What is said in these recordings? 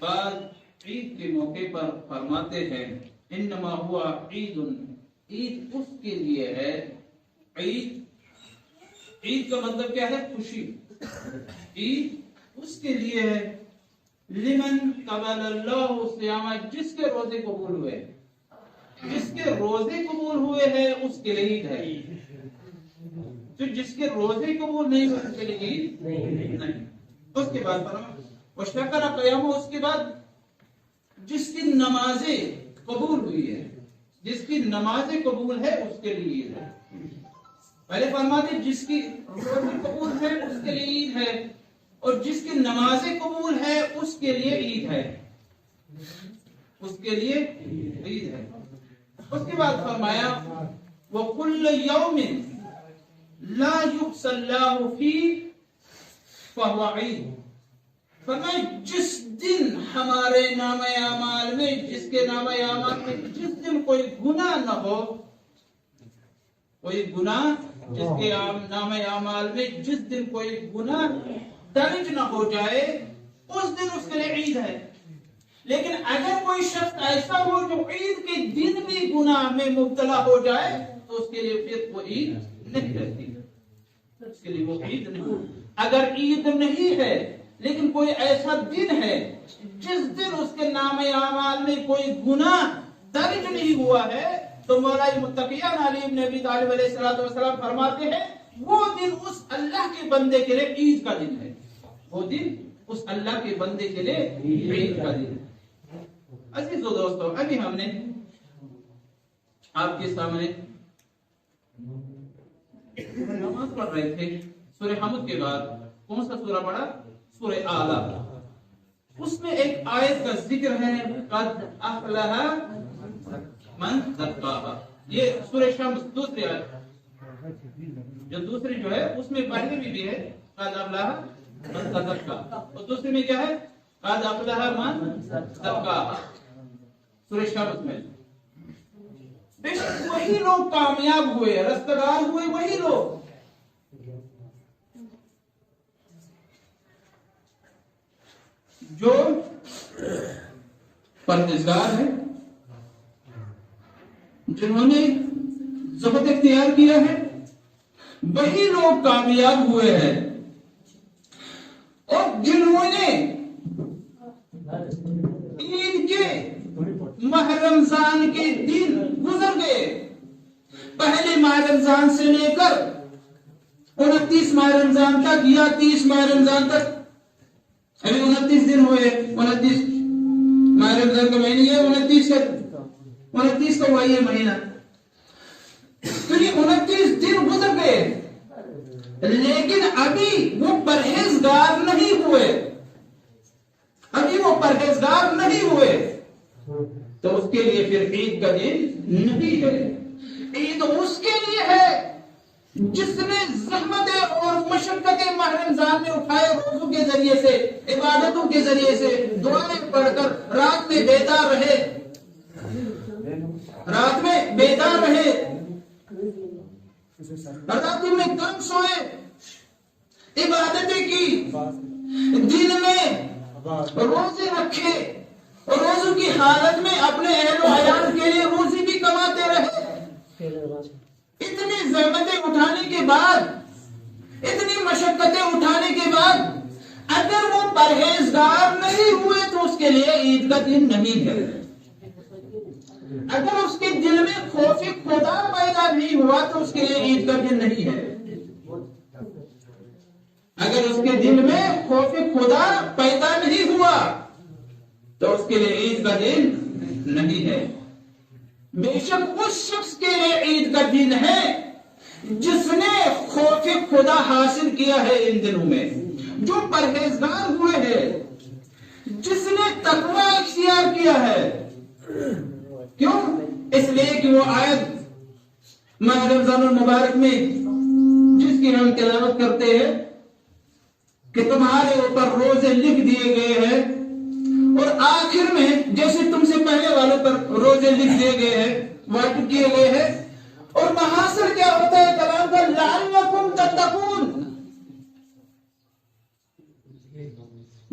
بعد عید کے موقع پر فرماتے ہیں انما ہوا عید، عید اس کے لیے ہے، عید کا مطلب کیا ہے؟ خوشی، عید اس کے لیے ہے لمن قبل اللہ صیام، جس کے روزے قبول ہوئے، جس کے روزے قبول ہوئے ہیں اس کے لیے عید ہے، تو جس کے روزے قبول نہیں ہوئے اس کے لیے عید نہیں۔ اس کے بعد وشکر قیام، اس کے بعد جس کی نمازیں قبول ہوئی ہے، جس کی نمازیں قبول ہے اس کے لیے عید ہے۔ پہلے فرماتے جس کی روزے قبول ہے اس کے لیے عید ہے، اور جس کی نمازیں قبول ہے اس کے لیے عید ہے، اس کے لیے عید ہے۔ اس کے بعد فرمایا وَكُلَّ يَوْمٍ لَا يُحْصَى اللَّهُ فِيهِ فَهُوَ عِيدٌ، فرمایا جس دن ہمارے نامہ اعمال میں، جس کے نامہ اعمال میں جس دن کوئی گناہ نہ ہو، کوئی گناہ جس کے نامہ اعمال میں جس دن کوئی گناہ درج نہ ہو جائے اس دن اس کے لیے عید ہے۔ لیکن اگر کوئی شخص ایسا ہو جو عید کے دن بھی گناہ میں مبتلا ہو جائے تو اس کے لیے پھر وہ عید نہیں رہتی، اس کے لیے وہ عید نہیں۔ اگر عید نہیں ہے لیکن کوئی ایسا دن ہے جس دن اس کے نامہ اعمال میں کوئی گناہ درج نہیں ہوا ہے تو مولا متقیان علی بن ابی طالب علیہ السلام فرماتے ہیں وہ دن اس اللہ کے بندے کے لیے عید کا دن ہے، وہ دن اس اللہ کے بندے کے لیے عید کا دن ہے۔ عزیز و دوستو، ابھی ہم نے آپ کے سامنے نماز پڑھ رہے تھے، سورہ حمد کے بعد کون سا سورہ پڑھا؟ سورہ اعلیٰ۔ اس میں ایک آیت کا ذکر ہے قد افلح من زکاہا، یہ سورہ شمس دوسری آیت، جو دوسری جو ہے اس میں پہلے بھی ہے قد افلح من زکاہا، اور دوسری میں کیا ہے؟ قد افلح من زکاہا، سورہ شمس میں۔ بے شک وہی لوگ کامیاب ہوئے، رستگار ہوئے، وہی لوگ جو پرہیزگار ہیں، جنہوں نے زہد اختیار کیا ہے، وہی لوگ کامیاب ہوئے ہیں، اور جنہوں نے عید کے ماہ رمضان کے دن گزر گئے، پہلے ماہ رمضان سے لے کر 29 ماہ رمضان تک یا 30 ماہ رمضان تک، ابھی 29 دن ہوئے، 29 ماہ رمضان کا مہینہ ہے، 29 کا ہوا یہ مہینہ، تو یہ 29 دن گزر گئے لیکن ابھی وہ پرہیزگار نہیں ہوئے، ابھی وہ پرہیزگار نہیں ہوئے، تو اس کے لیے پھر عید کا دن نہیں ہے۔ عید اس کے لیے ہے جس نے زحمتیں اور مشقتیں ماہ رمضان میں اٹھائے، روزوں کے ذریعے سے، عبادتوں کے ذریعے سے، دعائیں پڑھ کر رات میں بیدار رہے، رات میں بیدار رہے، راتوں میں کم سوئے، عبادتیں کی، دن میں روزے رکھے، اور روزوں کی حالت میں اپنے اہل و عیال کے لیے روزی بھی کماتے رہے۔ اتنی زحمتیں اٹھانے کے بعد، اتنی مشقتیں اٹھانے کے بعد اگر وہ پرہیزگار نہیں ہوئے تو اس کے لیے عید کا دن نہیں ہے۔ اگر اس کے دل میں خوف خدا پیدا نہیں ہوا تو اس کے لیے عید کا دن نہیں ہے۔ اگر اس کے دل میں خوف خدا پیدا نہیں ہوا تو اس کے لیے عید کا دن نہیں ہے۔ بے شک اس شخص کے لیے عید کا دن ہے جس نے خوف خدا حاصل کیا ہے ان دنوں میں، جو پرہیزگار ہوئے ہیں، جس نے تقوی اختیار کیا ہے۔ کیوں؟ اس لیے کہ وہ آیت ماہ رمضان المبارک میں جس کی ہم تلاوت کرتے ہیں کہ تمہارے اوپر روزے لکھ دیے گئے ہیں، اور آخر میں جیسے تم سے پہلے والوں پر روزے لکھ دیے گئے ہیں، واجب کیے گئے ہیں، اور محاصر کیا ہوتا ہے کلام کا؟ لعلکم تتقون،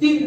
3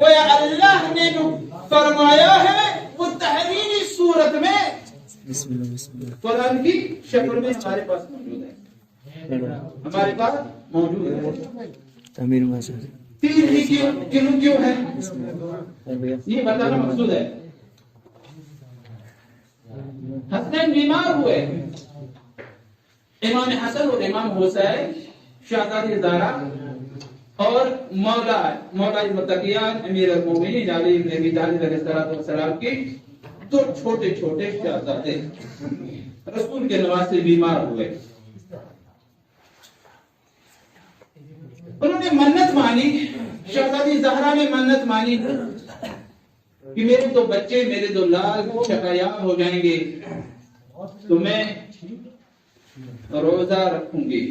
گویا اللہ نے جو فرمایا ہے وہ تحریری صورت میں قرآن کی شکل میں ہمارے پاس موجود ہے، ہمارے پاس موجود ہے۔ تین ہی کیوں کیوں ہے یہ بتانا مقصود ہے۔ حسنین بیمار ہوئے، امام حسن اور امام حسین شہزادی زہرا اور مولا المتقیان امیر المومنین علی بن ابی طالب علیہ السلام کی دو چھوٹے چھوٹے شہزادے رسول کے نواسے بیمار ہوئے۔ انہوں نے منت مانی، شہزادی زہرا نے منت مانی کہ میرے دو بچے، میرے دو لال شفایاب ہو جائیں گے تو میں روزہ رکھوں گی۔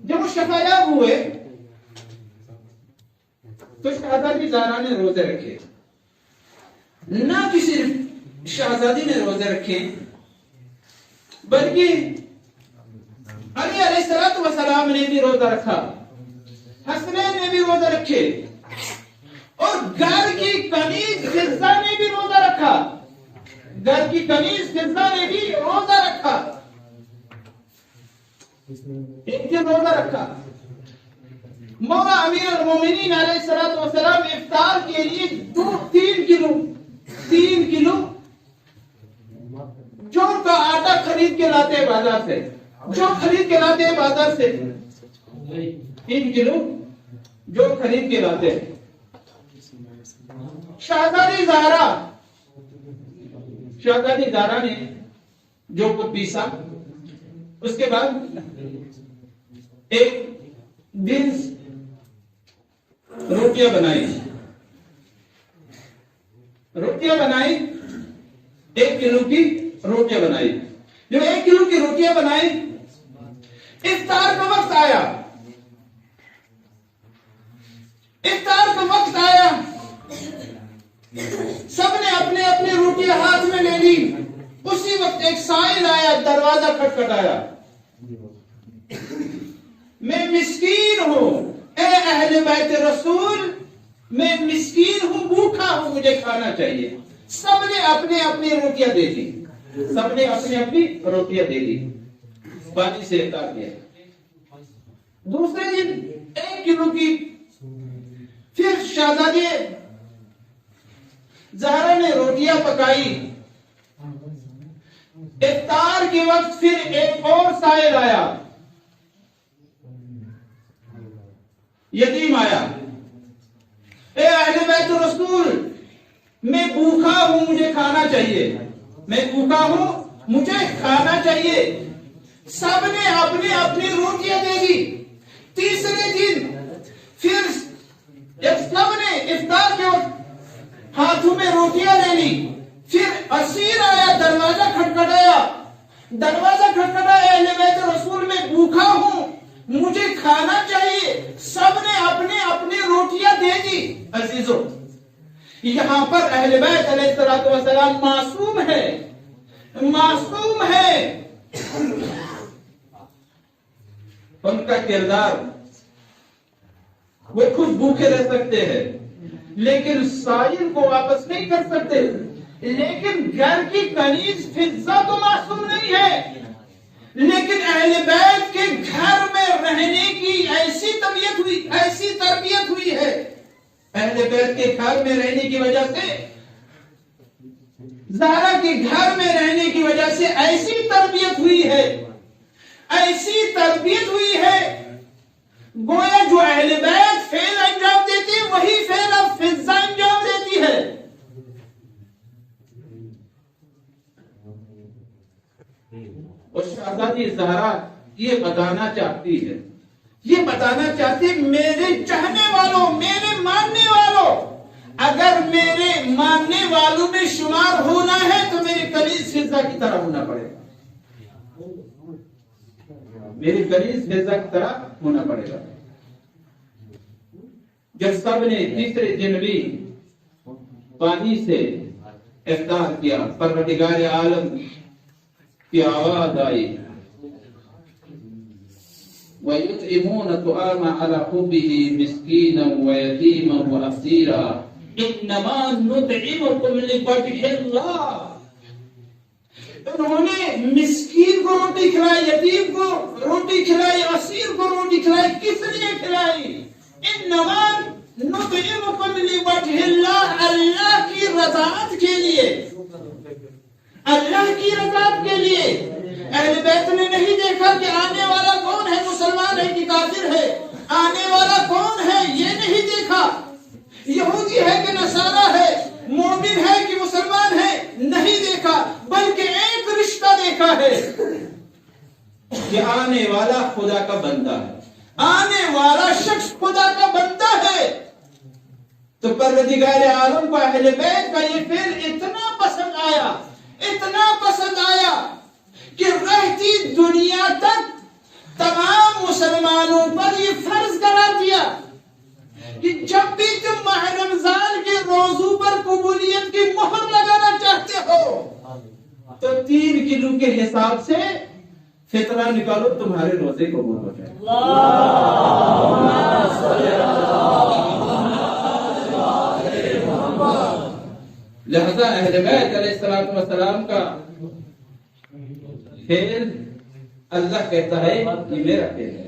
جب وہ شفایاب ہوئے تو شہزادی زہرا نے روزے رکھے، نہ کہ صرف شہزادی نے روزے رکھے بلکہ علی علیہ السلام نے بھی روزہ رکھا، حسنین نے بھی روزہ رکھے، اور گھر کی کنیز فضہ نے بھی روزہ رکھا، گھر کی کنیز فضہ نے بھی روزہ رکھا، ایک دن روزہ رکھا۔ مولا امیر المومنین علیہ السلام افطار کے لیے 3 کلو جو کا آٹا خرید کے لاتے بازار سے، جو خرید کے لاتے بازار سے 3 کلو جو خرید کے لاتے۔ شہزادی زہرا نے جو کو پیسا، اس کے بعد ایک دن روٹیاں بنائی، 1 کلو کی روٹیاں بنائی۔ جو 1 کلو کی روٹیاں بنائی، افطار کا وقت آیا، سب نے اپنے اپنے روٹیاں ہاتھ میں لے لی۔ اسی وقت ایک سائل آیا، دروازہ کھٹکھٹایا، میں مسکین ہوں اے اہل بیت رسول، میں مسکین ہوں، بھوکا ہوں، مجھے کھانا چاہیے۔ سب نے اپنے اپنی روٹیاں دے دی، پانی سے افطار کیا۔ دوسرے دن 1 کلو کی، پھر شہزادی زہرا نے روٹیاں پکائی۔ افطار کے وقت پھر ایک اور سائل آیا، یتیم آیا، اے اہل بیت رسول، میں بھوکا ہوں، مجھے کھانا چاہیے، میں بھوکا ہوں، مجھے کھانا چاہیے۔ سب نے اپنی اپنی روٹیاں دے دی۔ تیسرے دن پھر سب نے افطار کے وقت ہاتھوں میں روٹیاں لے لی۔ پھر اسیر آیا، دروازہ کھٹکھٹایا، اہل بیت رسول، میں بھوکا ہوں، مجھے کھانا چاہیے۔ سب نے اپنے اپنی روٹیاں دے دی۔ عزیزو، یہاں پر اہل بیت علیہ السلام معصوم ہے، ان کا کردار، وہ خود بھوکے رہ سکتے ہیں لیکن سائل کو واپس نہیں کر سکتے، لیکن گھر کی کنیز فضہ تو معصوم نہیں ہے۔ لیکن اہل بیت کے گھر میں رہنے کی ایسی تربیت ہوئی ہے، اہل بیت کے گھر میں رہنے کی وجہ سے، زہرا کے گھر میں رہنے کی وجہ سے ایسی تربیت ہوئی ہے، گویا جو اہل بیت فعل انجام دیتی ہے وہی فعل اب فضہ انجام دیتی ہے۔ اور شہزادی زہرا یہ بتانا چاہتی میرے چاہنے والوں، میرے ماننے والوں، اگر میرے ماننے والوں میں شمار ہونا ہے تو میری کنیز فضہ کی طرح ہونا پڑے گا، جب سب نے تیسرے دن بھی پانی سے افطار کیا، پروردگار عالم کی آواز آئی، وَيُطْعِمُونَ الطَّعَامَ عَلَى حُبِّهِ مِسْكِينًا وَيَتِيمًا وَأَسِيرًا إِنَّمَا نُطْعِمُكُمْ لِوَجْهِ اللَّهِ. انہوں نے مسکین کو روٹی کھلائی، یتیم کو روٹی کھلائی، اسیر کو روٹی کھلائی، کس لیے کھلائی؟ انما نطعمکم لوجہ اللہ، اللہ کی رضاعت کے لیے، اللہ کی رضاعت کے لیے. اہل بیت نے نہیں دیکھا کہ آنے والا کون ہے، مسلمان ہے کہ کافر ہے، آنے والا کون ہے یہ نہیں دیکھا، یہودی ہے کہ نصارہ ہے، مومن ہے کہ مسلمان ہے نہیں دیکھا، بلکہ ایک رشتہ دیکھا ہے کہ آنے والا خدا کا بندہ ہے، آنے والا شخص خدا کا بندہ ہے. تو پروردگار عالم کو اہل بیت کا یہ فعل اتنا پسند آیا، اتنا پسند آیا کہ رہتی دنیا تک تمام مسلمانوں پر یہ فرض قرار دیا کہ جب بھی تم ماہ رمضان کے روزوں پر قبولیت کی مہر لگانا چاہتے ہو تو 3 کلو کے حساب سے فطرہ نکالو، تمہارے روزے قبول ہو جائے. لہذا اہل بیت علیہ السلام کا فعل اللہ کہتا ہے یہ میرا فعل ہے.